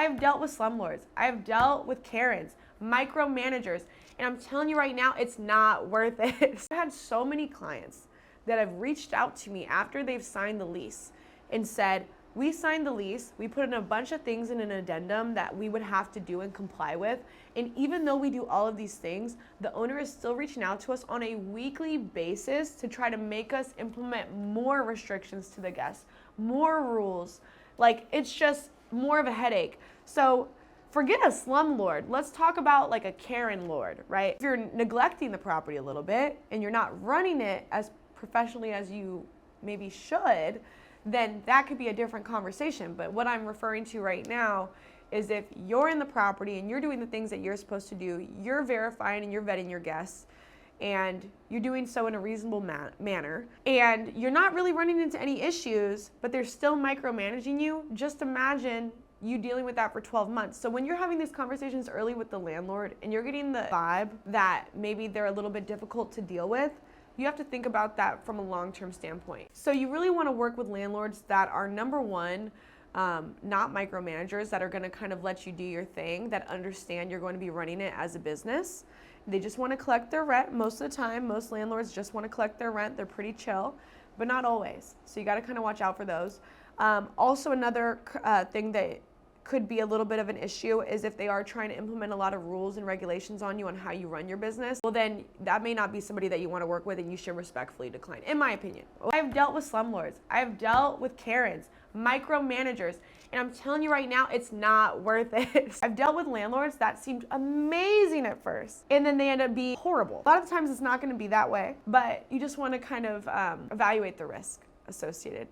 I've dealt with slumlords. I've dealt with Karens, micromanagers, and I'm telling you right now, it's not worth it. I've had so many clients that have reached out to me after they've signed the lease and said, we signed the lease, we put in a bunch of things in an addendum that we would have to do and comply with, and even though we do all of these things, the owner is still reaching out to us on a weekly basis to try to make us implement more restrictions to the guests, more rules. Like, it's just more of a headache. So forget a slumlord. Let's talk about like a Karen lord, right? If you're neglecting the property a little bit and you're not running it as professionally as you maybe should, then that could be a different conversation. But what I'm referring to right now is if you're in the property and you're doing the things that you're supposed to do, you're verifying and you're vetting your guests, and you're doing so in a reasonable manner, and you're not really running into any issues, but they're still micromanaging you, just imagine you dealing with that for 12 months. So when you're having these conversations early with the landlord and you're getting the vibe that maybe they're a little bit difficult to deal with, you have to think about that from a long-term standpoint. So you really want to work with landlords that are, number one, not micromanagers, that are going to kind of let you do your thing, that understand you're going to be running it as a business. They just want to collect their rent most of the time. Most landlords just want to collect their rent. They're pretty chill, but not always. So you got to kind of watch out for those. Also, another thing that could be a little bit of an issue is if they are trying to implement a lot of rules and regulations on you on how you run your business. Well, then that may not be somebody that you want to work with, and you should respectfully decline, in my opinion. I've dealt with slumlords. I've dealt with Karens, micromanagers, and I'm telling you right now, it's not worth it. I've dealt with landlords that seemed amazing at first, and then they end up being horrible. A lot of times it's not going to be that way, but you just want to kind of evaluate the risk associated.